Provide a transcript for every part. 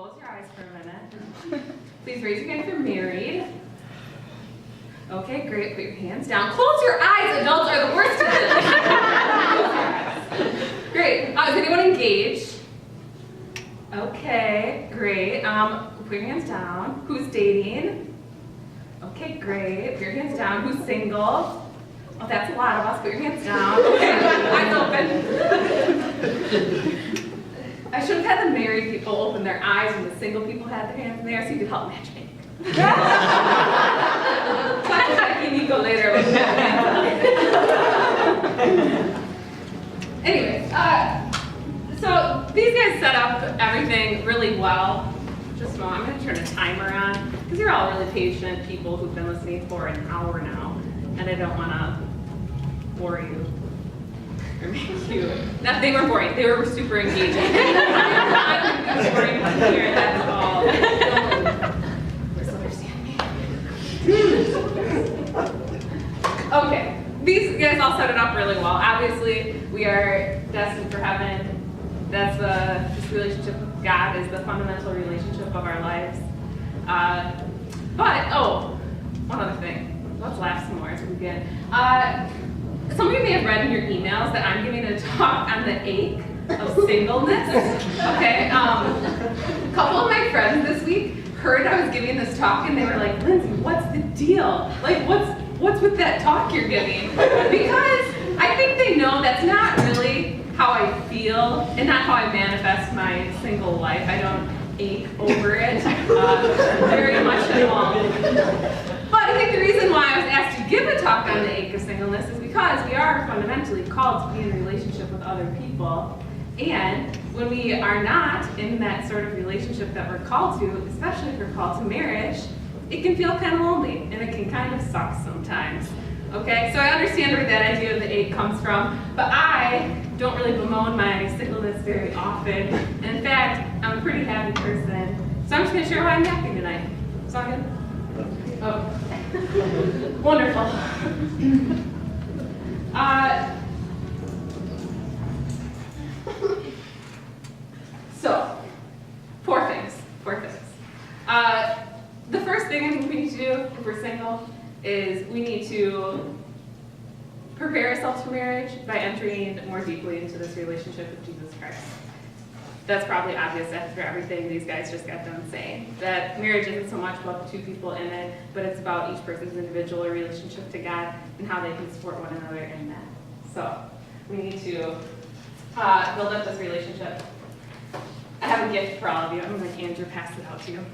close your eyes for a minute. Please raise your hand if you're married. Okay, great. Put your hands down. Close your eyes. Adults are the worst at this. Great. Is anyone engaged? Okay, great. Put your hands down. Who's dating? Okay, great. Put your hands down. Who's single? Oh, that's a lot of us. Put your hands down. Okay, eyes open. I should have had the married people open their eyes when the single people had their hands in there so you could help matchmake. Fact-checking Nico later. Anyways, so these guys set up everything really well. Just a moment, I'm going to turn a timer on because you're all really patient people who've been listening for an hour now, and I don't want to bore you. Or make you. No, they were boring. They were super engaging. I'm boring here. That's all. Misunderstand me. Okay. These guys all set it up really well. Obviously, we are destined for heaven. That's this relationship with God is the fundamental relationship of our lives. One other thing. Let's laugh some more as we begin. Some of you may have read in your emails that I'm giving a talk on the ache of singleness. Okay, a couple of my friends this week heard I was giving this talk and they were like, Lindsay, what's the deal? Like, what's with that talk you're giving? Because I think they know that's not really how I feel and not how I manifest my single life. I don't ache over it very much at all. But I think the reason why I was asked to give a talk on the ache of singleness is because we are fundamentally called to be in a relationship with other people. And when we are not in that sort of relationship that we're called to, especially if we're called to marriage, it can feel kind of lonely and it can kind of suck sometimes. Okay, so I understand where that idea of the ache comes from, but I don't really bemoan my singleness very often. And in fact, I'm a pretty happy person. So I'm just going to share why I'm happy tonight. Sound good? Oh, wonderful. So, four things. The first thing I think we need to do if we're single is we need to prepare ourselves for marriage by entering more deeply into this relationship with Jesus Christ. That's probably obvious after everything these guys just got done saying. That marriage isn't so much about the two people in it, but it's about each person's individual relationship to God and how they can support one another in that. So we need to build up this relationship. I have a gift for all of you. I'm going to make Andrew pass it out to you.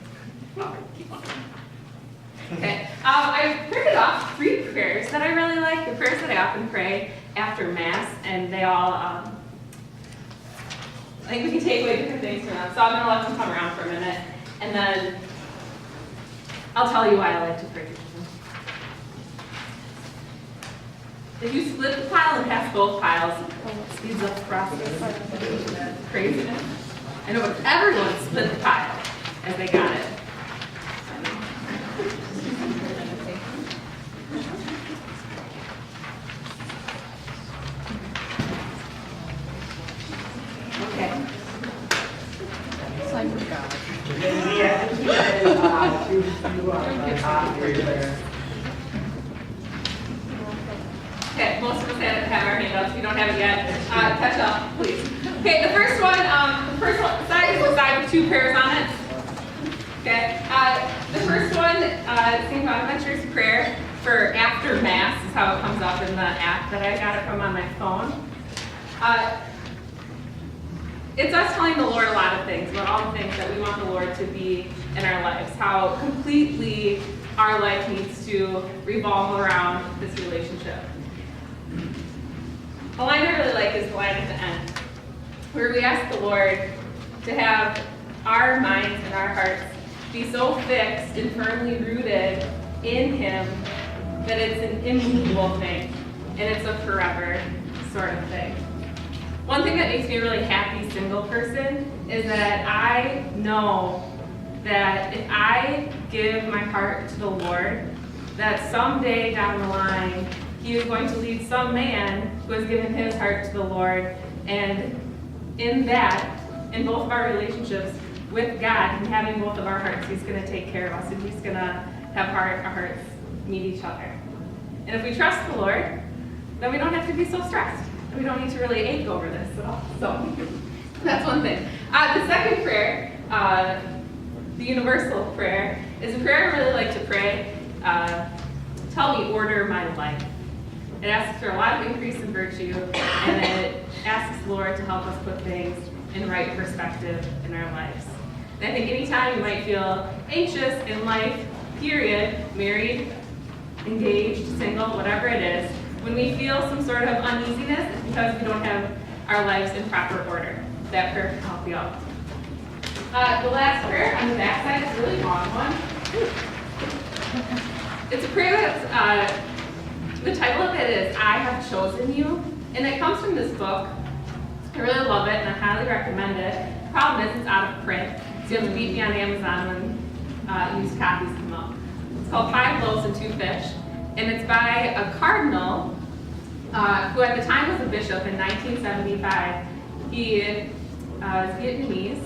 Oh, keep on. Okay. I printed off 3 prayers that I really like. The prayers that I often pray after Mass, and they all I think we can take away different things from them. So I'm going to let them come around for a minute, and then I'll tell you why I like to pray for them. If you split the pile and pass both piles, it speeds up the process. Craziness. I know, but everyone split the pile as they got it. Okay. Sign for God. Okay, most of us have our hand up. If you don't have it yet, catch up, please. Okay, the first one side is the side with 2 prayers on it. Okay, the first one, St. Bonaventure's prayer for after Mass is how it comes up in the app that I got it from on my phone. It's us telling the Lord a lot of things, about all the things that we want the Lord to be in our lives, how completely our life needs to revolve around this relationship. The line I really like is the line at the end, where we ask the Lord to have our minds and our hearts be so fixed and firmly rooted in Him that it's an immovable thing, and it's a forever sort of thing. One thing that makes me a really happy single person is that I know that if I give my heart to the Lord, that someday down the line, He is going to lead some man who has given his heart to the Lord, and in that, in both of our relationships, with God and having both of our hearts, he's going to take care of us, and he's going to have our hearts meet each other. And if we trust the Lord, then we don't have to be so stressed. We don't need to really ache over this at all. So that's one thing. The second prayer, the universal prayer, is a prayer I really like to pray. Tell me, order my life. It asks for a lot of increase in virtue, and it asks the Lord to help us put things in right perspective in our lives. And I think anytime you might feel anxious in life, period, married, engaged, single, whatever it is, when we feel some sort of uneasiness, it's because we don't have our lives in proper order. That prayer can help you out. The last prayer on the back side is a really long one. It's a prayer that's, the title of it is, I Have Chosen You, and it comes from this book. I really love it, and I highly recommend it. The problem is it's out of print, so you have to beat me on Amazon when used copies come up. It's called 5 Loaves and 2 Fish, and it's by a cardinal who at the time was a bishop in 1975. He is Vietnamese,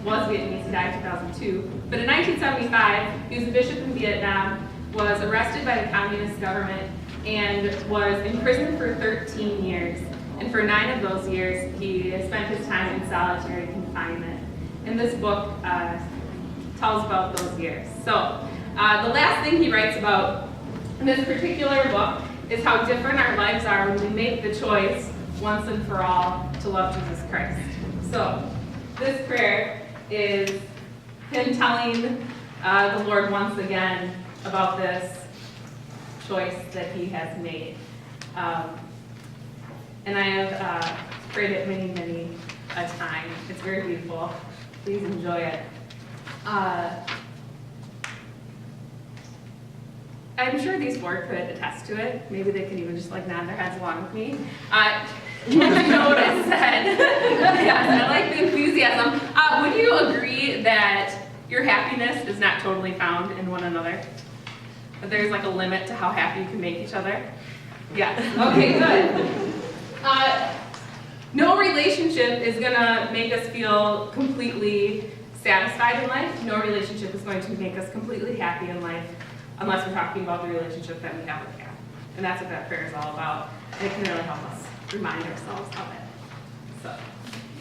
he died in 2002. But in 1975, he was a bishop in Vietnam, was arrested by the communist government, and was imprisoned for 13 years. And for 9 of those years, he spent his time in solitary confinement. And this book tells about those years. So the last thing he writes about in this particular book is how different our lives are when we make the choice once and for all to love Jesus Christ. So this prayer is him telling the Lord once again about this choice that he has made. And I have prayed it many, many a time. It's very beautiful. Please enjoy it. I'm sure these 4 could attest to it. Maybe they could even just like nod their heads along with me. You know what I said. Yes, I like the enthusiasm. Would you agree that your happiness is not totally found in one another? That there's like a limit to how happy you can make each other? Yes. Okay, good. No relationship is going to make us feel completely satisfied in life. No relationship is going to make us completely happy in life unless we're talking about the relationship that we have with God. And that's what that prayer is all about. And it can really help us remind ourselves of it. So,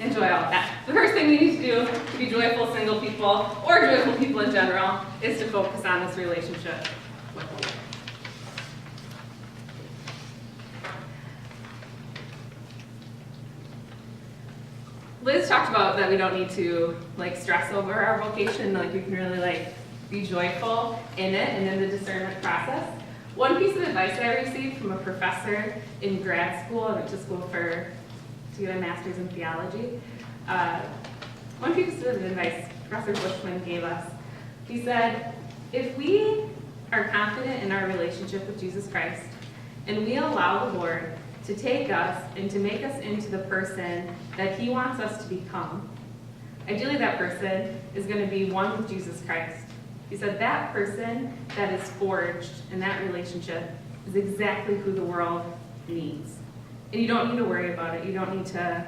enjoy all of that. The first thing we need to do to be joyful single people, or joyful people in general, is to focus on this relationship with the Lord. Liz talked about that we don't need to like stress over our vocation, like we can really like be joyful in it and in the discernment process. One piece of advice that I received from a professor in grad school, I went to school to get a master's in theology. One piece of advice Professor Bushman gave us, he said, if we are confident in our relationship with Jesus Christ and we allow the Lord to take us and to make us into the person that he wants us to become, ideally that person is going to be one with Jesus Christ. He said that person that is forged in that relationship is exactly who the world needs. And you don't need to worry about it. You don't need to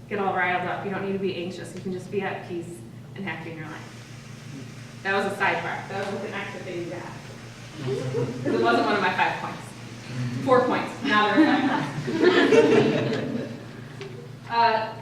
get all riled up. You don't need to be anxious. You can just be at peace and happy in your life. That was a sidebar. That was an extra thing you got. Because it wasn't one of my 5 points. 4 points. Now there are 5 points.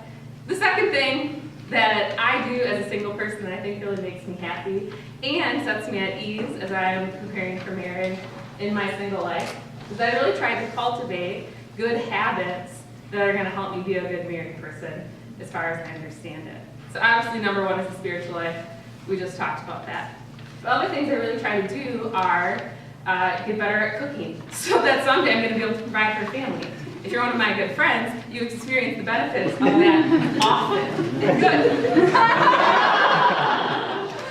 The second thing that I do as a single person that I think really makes me happy and sets me at ease as I'm preparing for marriage in my single life is I really try to cultivate good habits that are going to help me be a good married person as far as I understand it. So obviously number 1 is the spiritual life. We just talked about that. The other things I really try to do are get better at cooking so that someday I'm going to be able to provide for a family. If you're one of my good friends, you experience the benefits of that often. Good.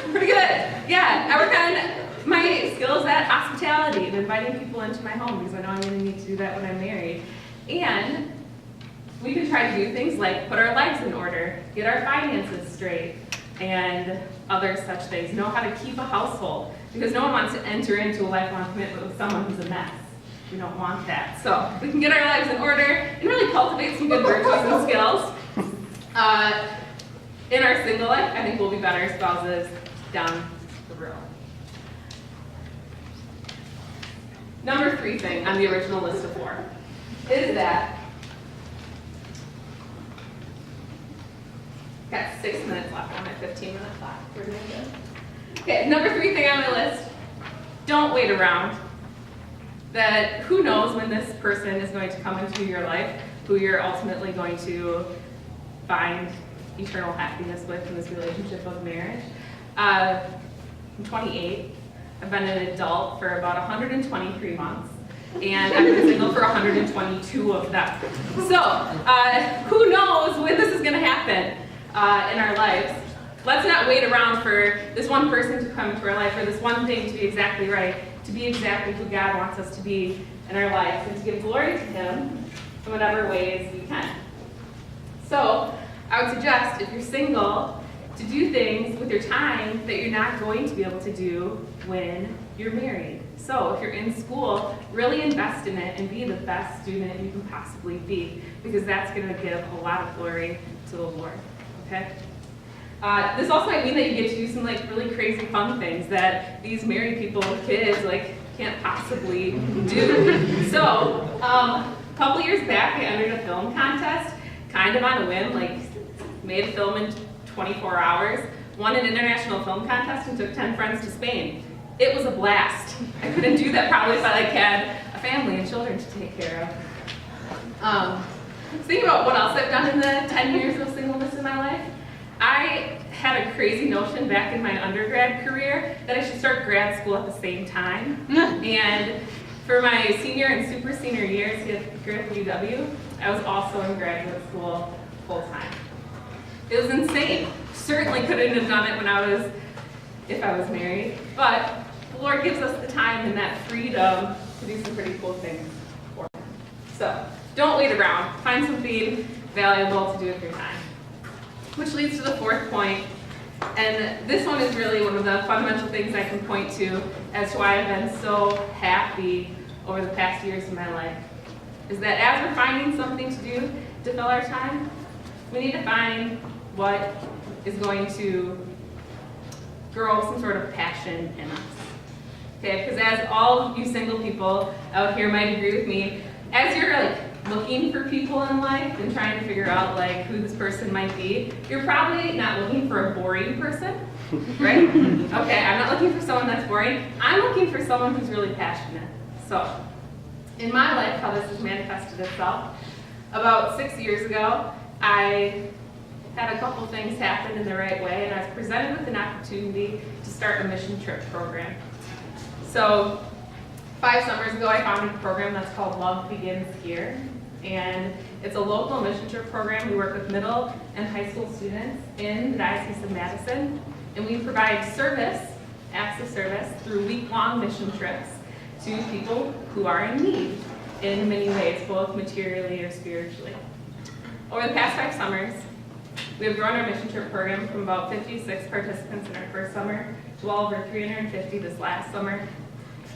Pretty good. Yeah, I work on my skills at hospitality and inviting people into my home because I know I'm going to need to do that when I'm married. And we can try to do things like put our lives in order, get our finances straight, and other such things. Know how to keep a household because no one wants to enter into a lifelong commitment with someone who's a mess. We don't want that. So we can get our lives in order and really cultivate some good virtues and skills. in our single life, I think we'll be better spouses down the road. Number 3 thing on the original list of 4 is that, got 6 minutes left on my 15-minute clock. We're doing good. Okay, number 3 thing on my list, don't wait around. That who knows when this person is going to come into your life, who you're ultimately going to find eternal happiness with in this relationship of marriage. I'm 28. I've been an adult for about 123 months, and I've been single for 122 of them. So, who knows when this is going to happen in our lives. Let's not wait around for this one person to come into our life, or this one thing to be exactly right, to be exactly who God wants us to be in our lives, and to give glory to Him in whatever ways we can. So, I would suggest, if you're single, to do things with your time that you're not going to be able to do when you're married. So if you're in school, really invest in it and be the best student you can possibly be, because that's going to give a lot of glory to the Lord. Okay? This also might mean that you get to do some really crazy fun things that these married people with kids can't possibly do. So a couple years back, I entered a film contest, kind of on a whim, made a film in 24 hours, won an international film contest, and took 10 friends to Spain. It was a blast. I couldn't do that probably if I had a family and children to take care of. Thinking about what else I've done in the 10 years of singleness in my life, I had a crazy notion back in my undergrad career that I should start grad school at the same time. And for my senior and super senior years here at UW, I was also in graduate school full time. It was insane. Certainly couldn't have done it if I was married, but the Lord gives us the time and that freedom to do some pretty cool things for Him. So don't wait around. Find something valuable to do with your time. Which leads to the 4th point, and this one is really one of the fundamental things I can point to as to why I've been so happy over the past years of my life, is that as we're finding something to do to fill our time, we need to find what is going to grow some sort of passion in us. Okay, because as all of you single people out here might agree with me, as you're looking for people in life and trying to figure out who this person might be, you're probably not looking for a boring person, right? Okay, I'm not looking for someone that's boring. I'm looking for someone who's really passionate. So, in my life, how this has manifested itself, about 6 years ago, I had a couple things happen in the right way, and I was presented with an opportunity to start a mission trip program. So 5 summers ago, I founded a program that's called Love Begins Here, and it's a local mission trip program. We work with middle and high school students in the Diocese of Madison, and we provide acts of service through week-long mission trips to people who are in need in many ways, both materially or spiritually. Over the past 5 summers, we have grown our mission trip program from about 56 participants in our first summer to well over 350 this last summer.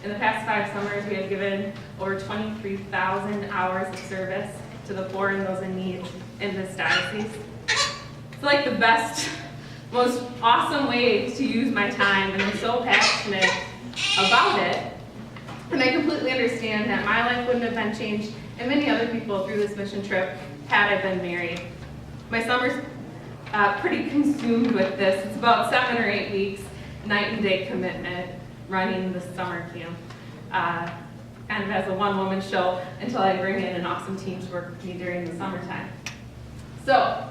In the past 5 summers, we have given over 23,000 hours of service to the poor and those in need in this diocese. It's the best, most awesome way to use my time, and I'm so passionate about it. And I completely understand that my life wouldn't have been changed, and many other people through this mission trip had I been married. My summer's pretty consumed with this. It's about 7 or 8 weeks, night and day commitment, running the summer camp, kind of as a one-woman show until I bring in an awesome team to work with me during the summertime. So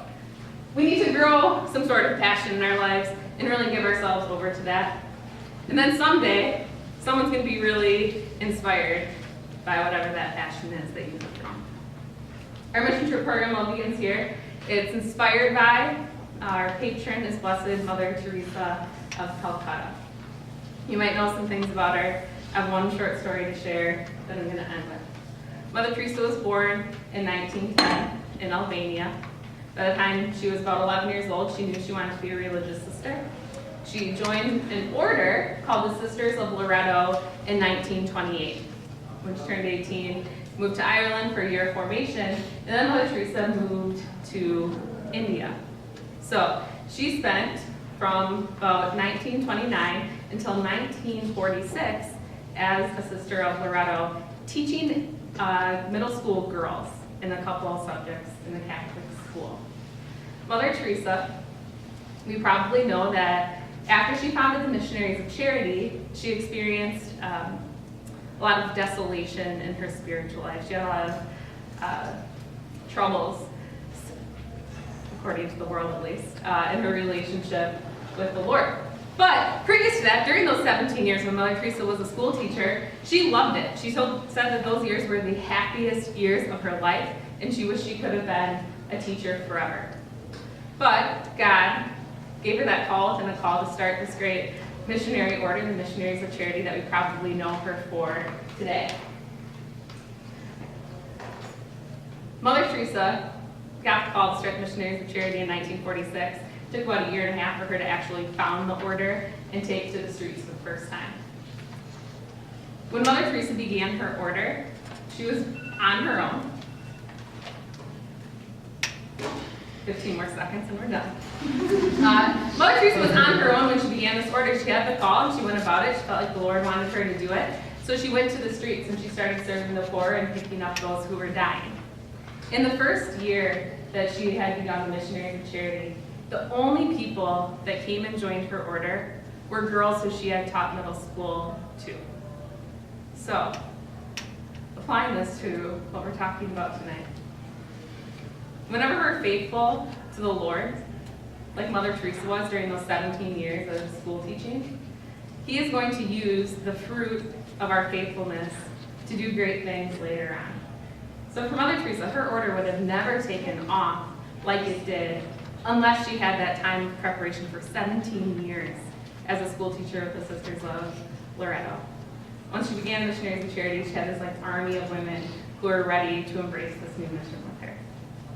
we need to grow some sort of passion in our lives and really give ourselves over to that. And then someday, someone's going to be really inspired by whatever that passion is that you have grown. Our mission trip program Love Begins Here. It's inspired by our patron is Blessed Mother Teresa of Calcutta. You might know some things about her. I have one short story to share that I'm going to end with. Mother Teresa was born in 1910 in Albania. By the time she was about 11 years old, she knew she wanted to be a religious sister. She joined an order called the Sisters of Loreto in 1928. When she turned 18, moved to Ireland for a year of formation, and then Mother Teresa moved to India. So She spent from about 1929 until 1946 as a sister of Loretto, teaching middle school girls in a couple of subjects in the Catholic school. Mother Teresa, we probably know that after she founded the Missionaries of Charity, she experienced a lot of desolation in her spiritual life. She had a lot of troubles, according to the world at least, in her relationship with the Lord. But previous to that, during those 17 years when Mother Teresa was a school teacher, she loved it. She said that those years were the happiest years of her life, and she wished she could have been a teacher forever. But God gave her that call and a call to start this great missionary order, the Missionaries of Charity, that we probably know her for today. Mother Teresa got the call to start the Missionaries of Charity in 1946. It took about a year and a half for her to actually found the order and take to the streets for the first time. When Mother Teresa began her order, she was on her own. 15 more seconds and we're done. Mother Teresa was on her own when she began this order. She had the call and she went about it. She felt like the Lord wanted her to do it. So she went to the streets and she started serving the poor and picking up those who were dying. In the first year that she had begun the Missionaries of Charity, the only people that came and joined her order were girls who she had taught middle school to. So, applying this to what we're talking about tonight. Whenever we're faithful to the Lord, like Mother Teresa was during those 17 years of school teaching, He is going to use the fruit of our faithfulness to do great things later on. So for Mother Teresa, her order would have never taken off like it did unless she had that time of preparation for 17 years as a school teacher of the Sisters of Loretto. Once she began Missionaries of Charity, she had this army of women who were ready to embrace this new mission with her.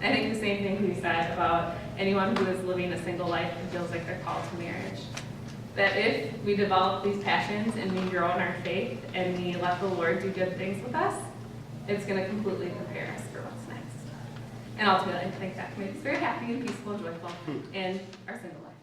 I think the same thing can be said about anyone who is living a single life and feels like they're called to marriage. That if we develop these passions and we grow in our faith and we let the Lord do good things with us, it's going to completely prepare us for what's next. And ultimately, I think that can make us very happy and peaceful and joyful in our single life.